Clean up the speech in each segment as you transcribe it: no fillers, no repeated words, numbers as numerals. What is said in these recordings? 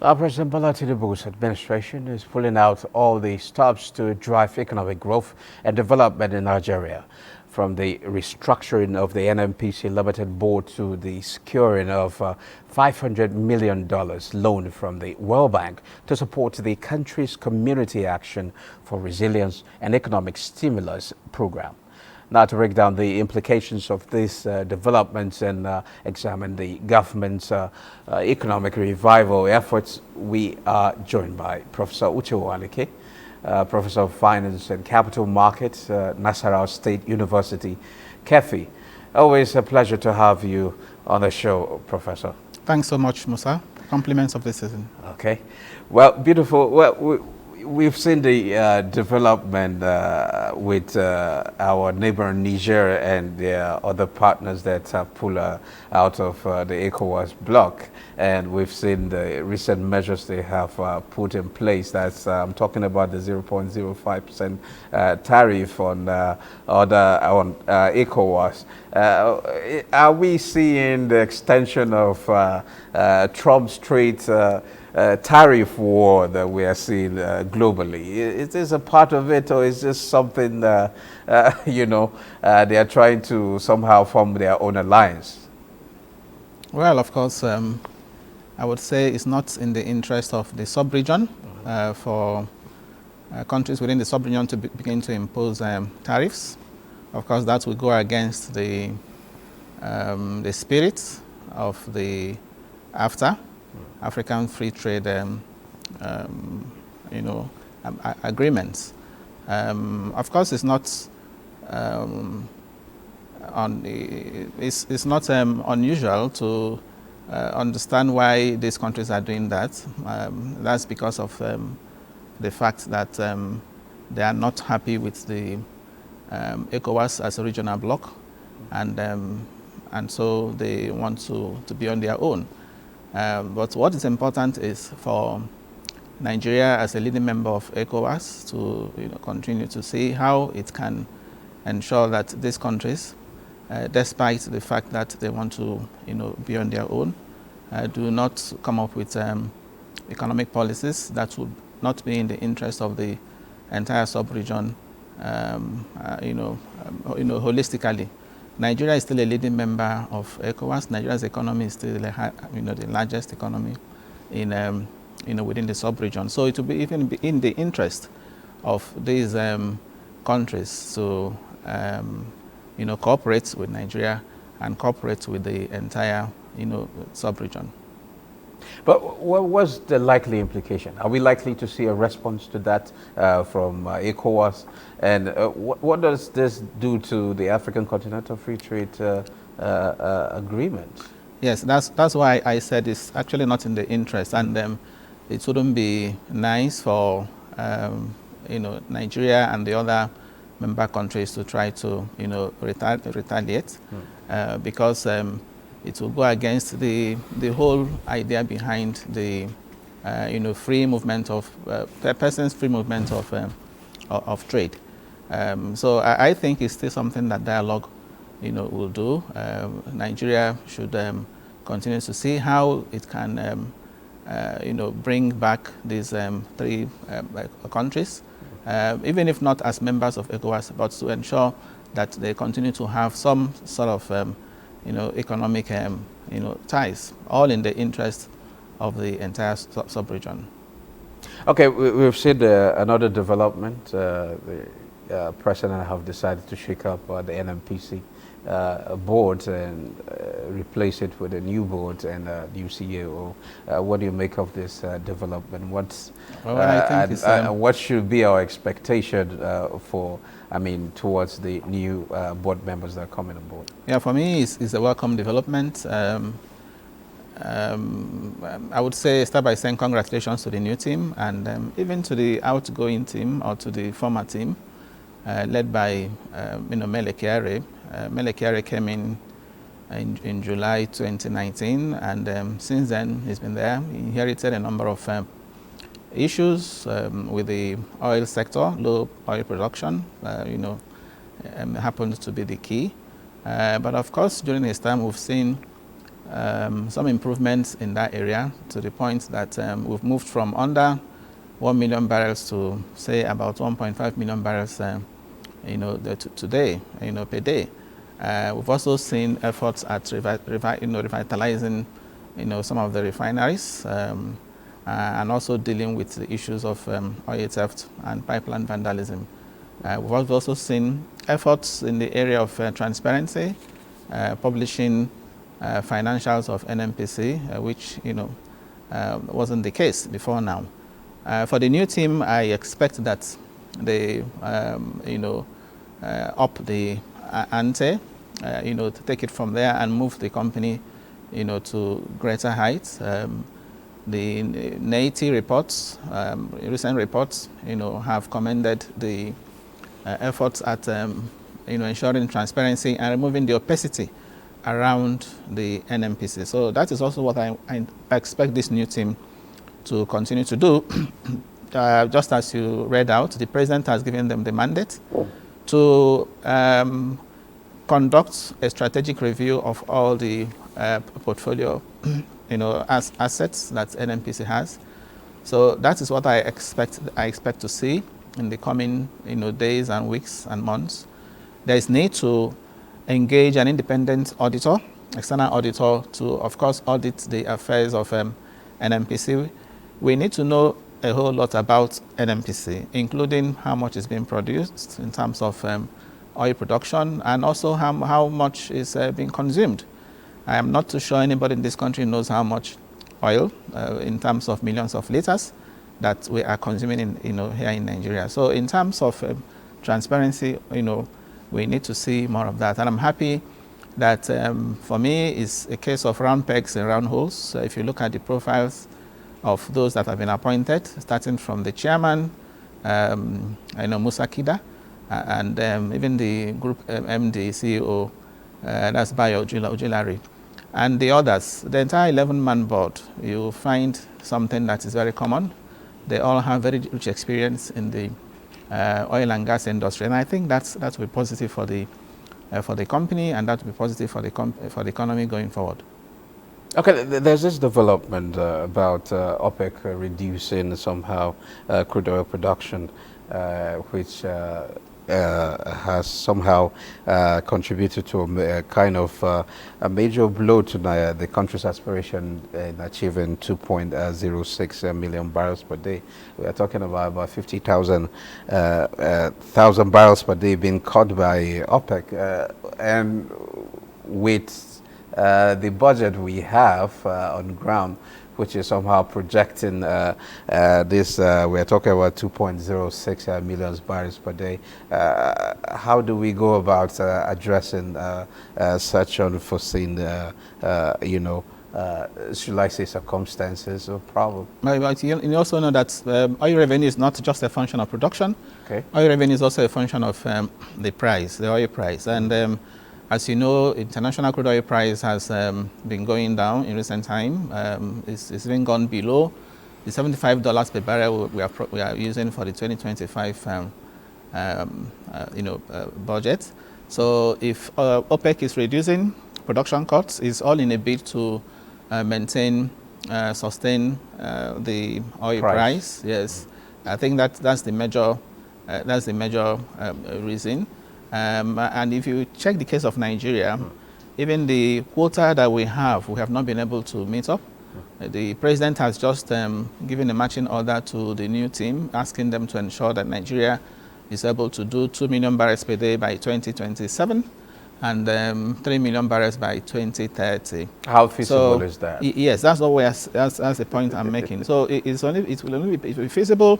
President Bola Tinubu's administration is pulling out all the stops to drive economic growth and development in Nigeria, from the restructuring of the NNPC Limited Board to the securing of $500 million loan from the World Bank to support the country's Community Action for Resilience and Economic Stimulus program. Now, to break down the implications of these developments and examine the government's economic revival efforts, we are joined by Professor Uche Uwaleke, Professor of Finance and Capital Markets, Nasarawa State University, KEFI. Always a pleasure to have you on the show, Professor. Thanks so much, Musa. Compliments of the season. Okay. Well, beautiful. Well, we've seen the development with our neighbor Niger and the other partners that have pulled out of the ECOWAS bloc, and we've seen the recent measures they have put in place. That's I'm talking about the 0.05% tariff on ECOWAS. Are we seeing the extension of Trump's trade tariff war that we are seeing globally? Is this a part of it, or is this something they are trying to somehow form their own alliance? Well, of course, I would say it's not in the interest of the sub-region for countries within the sub-region to begin to impose tariffs. Of course, that would go against the spirit of the AFTA, African Free Trade agreements. Of course, it's not it's not unusual to understand why these countries are doing that. That's because of the fact that they are not happy with the ECOWAS as a regional bloc, and so they want to be on their own. But what is important is for Nigeria as a leading member of ECOWAS to continue to see how it can ensure that these countries, despite the fact that they want to be on their own, do not come up with economic policies that would not be in the interest of the entire sub-region, holistically. Nigeria is still a leading member of ECOWAS. Nigeria's economy is still the largest economy in within the sub-region. So it will be even be in the interest of these countries to cooperate with Nigeria and cooperate with the entire sub-region. But what was the likely implication? Are we likely to see a response to that from ECOWAS? And what does this do to the African Continental Free Trade Agreement? Yes, that's why I said it's actually not in the interest, and it wouldn't be nice for Nigeria and the other member countries to try to retaliate, because it will go against the whole idea behind the free movement of persons, free movement of trade. So I think it's still something that dialogue will do. Nigeria should continue to see how it can bring back these three countries, even if not as members of ECOWAS, but to ensure that they continue to have some sort of economic ties, all in the interest of the entire sub-region. Okay, we've seen another development. The president have decided to shake up the NNPC board and replace it with a new board and a new CEO. What do you make of this development? What should be our expectation towards the new board members that are coming on board? Yeah, for me, it's a welcome development. I would start by saying congratulations to the new team, and even to the outgoing team or to the former team, led by Mele Kyari. Mele Kyari came in July 2019, and since then he's been there. He inherited a number of issues with the oil sector. Low oil production happened to be the key, but of course during his time we've seen some improvements in that area to the point that we've moved from under 1 million barrels to say about 1.5 million barrels, today, per day. We've also seen efforts at revitalizing, some of the refineries, and also dealing with the issues of oil theft and pipeline vandalism. We've also seen efforts in the area of transparency, publishing financials of NNPC, which wasn't the case before now. For the new team, I expect that they up the ante, to take it from there and move the company, to greater heights. The NAITI reports, recent reports, have commended the efforts at ensuring transparency and removing the opacity around the NNPC. So that is also what I expect this new team to continue to do. Just as you read out, the president has given them the mandate to conduct a strategic review of all the portfolio, assets that NNPC has. So that is what I expect to see in the coming, days and weeks and months. There is need to engage an independent auditor, external auditor, to, of course, audit the affairs of NNPC. We need to know a whole lot about NNPC, including how much is being produced in terms of oil production, and also how much is being consumed. I am not too sure anybody in this country knows how much oil, in terms of millions of liters, that we are consuming here in Nigeria. So in terms of transparency, we need to see more of that. And I'm happy that for me it's a case of round pegs and round holes. So if you look at the profiles of those that have been appointed, starting from the chairman, Musa Kida, and even the group MD, CEO, that's Bayo Ojulari, and the others, the entire 11-man board, you find something that is very common. They all have very rich experience in the oil and gas industry, and I think that will be positive for the company, and that will be positive for the economy going forward. Okay, there's this development about OPEC reducing somehow crude oil production, which has somehow contributed to a kind of a major blow to the country's aspiration in achieving 2.06 million barrels per day. We are talking about 50,000 barrels per day being cut by OPEC, and with the budget we have on ground, which is somehow projecting this, we're talking about 2.06 million barrels per day. How do we go about addressing such unforeseen, should I say, circumstances or problem? But you also know that oil revenue is not just a function of production. Okay. Oil revenue is also a function of the price, the oil price. And as you know, international crude oil price has been going down in recent time. It's been gone below the $75 per barrel we are using for the 2025 budget. So if OPEC is reducing production cuts, it's all in a bid to maintain, sustain the oil price. Yes, I think that's the major reason. And if you check the case of Nigeria, even the quota that we have not been able to meet up. The president has just given a marching order to the new team, asking them to ensure that Nigeria is able to do 2 million barrels per day by 2027 and 3 million barrels by 2030. How feasible is that? Yes, that's the point I'm making. So it will only be feasible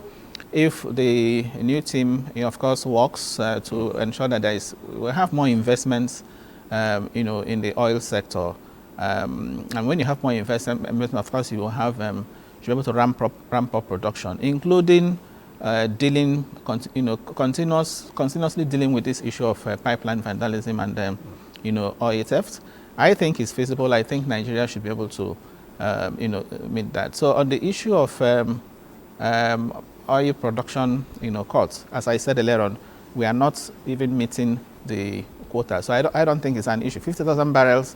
if the new team, of course, works to ensure that we'll have more investments, in the oil sector. And when you have more investment, of course, you will have you'll be able to ramp up production, including dealing, continuously dealing with this issue of pipeline vandalism and oil theft. I think it's feasible. I think Nigeria should be able to meet that. So on the issue of oil production, cuts, as I said earlier on, we are not even meeting the quota. So I don't think it's an issue. 50,000 barrels,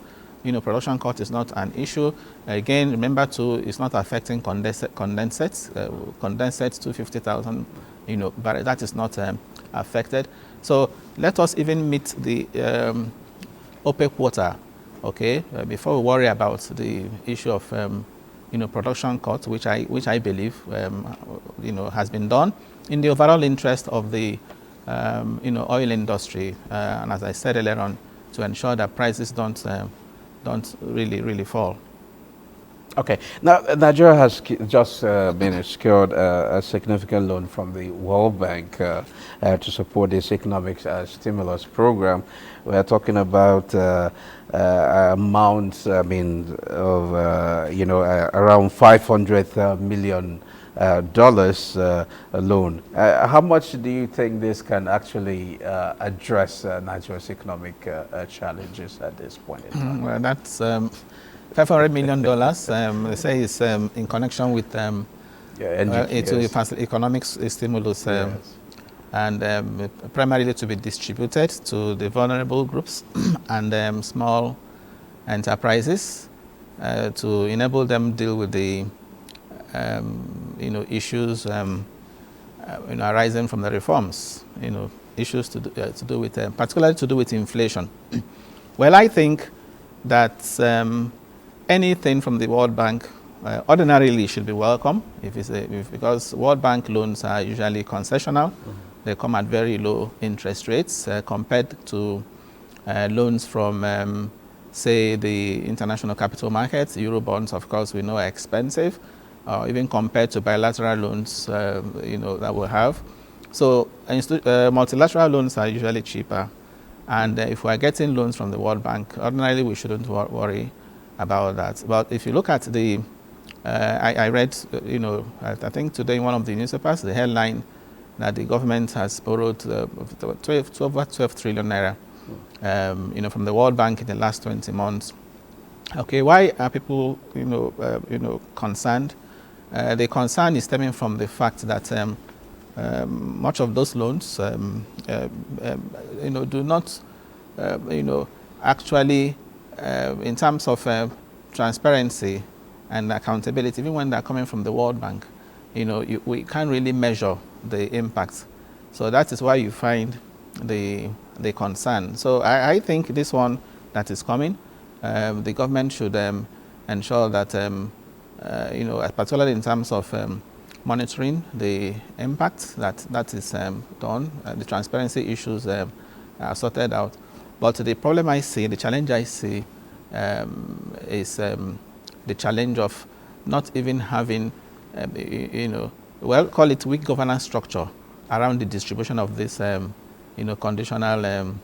production cut is not an issue. Again, remember too, it's not affecting condensates. Condensates to 50,000, but that is not affected. So let us even meet the OPEC quota, okay, before we worry about the issue of production cut, which I believe has been done in the overall interest of the oil industry, and as I said earlier on, to ensure that prices don't really fall. Okay. Now, Nigeria has just been secured a significant loan from the World Bank to support this economic stimulus program. We are talking about amounts, of around $500 million loan. How much do you think this can actually address Nigeria's economic challenges at this point in time? Well, that's $500 million. They say it's in connection with economic stimulus, yes. and primarily to be distributed to the vulnerable groups and small enterprises to enable them deal with the issues arising from the reforms. Issues to do with particularly to do with inflation. Well, I think that anything from the World Bank ordinarily should be welcome because World Bank loans are usually concessional. They come at very low interest rates compared to loans from say the international capital markets. Eurobonds, of course, we know are expensive, even compared to bilateral loans that we have. So multilateral loans are usually cheaper, and if we are getting loans from the World Bank, ordinarily we shouldn't worry about that. But if you look at the, I read, I think today in one of the newspapers, the headline that the government has borrowed over 12 trillion naira, from the World Bank in the last 20 months. Okay, why are people, concerned? The concern is stemming from the fact that much of those loans, do not, actually, in terms of transparency and accountability, even when they're coming from the World Bank, we can't really measure the impact. So that is why you find the concern. So I think this one that is coming, the government should ensure that, particularly in terms of monitoring the impact that is done, the transparency issues are sorted out. But the problem I see, the challenge I see is the challenge of not even having, call it weak governance structure around the distribution of this, conditional,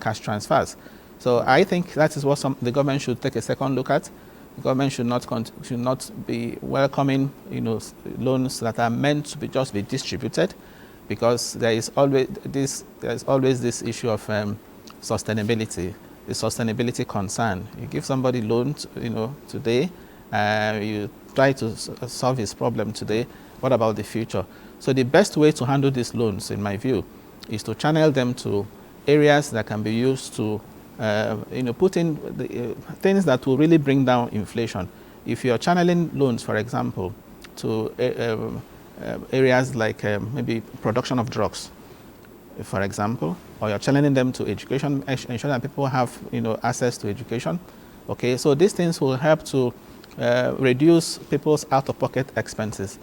cash transfers. So I think that is what the government should take a second look at. The government should not be welcoming, loans that are meant to just be distributed, because there is always this issue of sustainability, the sustainability concern. You give somebody loans, today, you try to solve his problem today. What about the future? So the best way to handle these loans, in my view, is to channel them to areas that can be used to, put in the things that will really bring down inflation. If you're channeling loans, for example, to areas like maybe production of drugs, for example, or you're channeling them to education, ensure that people have access to education. Okay, so these things will help to reduce people's out-of-pocket expenses.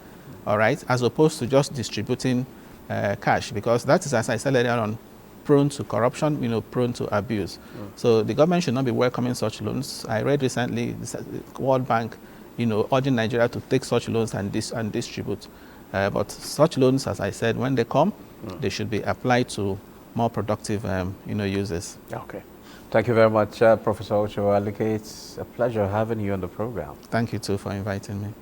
All right, as opposed to just distributing cash, because that is, as I said earlier on, prone to corruption, prone to abuse. So the government should not be welcoming such loans. I read recently the World Bank, urging Nigeria to take such loans and distribute. But such loans, as I said, when they come, they should be applied to more productive, uses. Okay. Thank you very much, Professor Uche Uwaleke. It's a pleasure having you on the program. Thank you too for inviting me.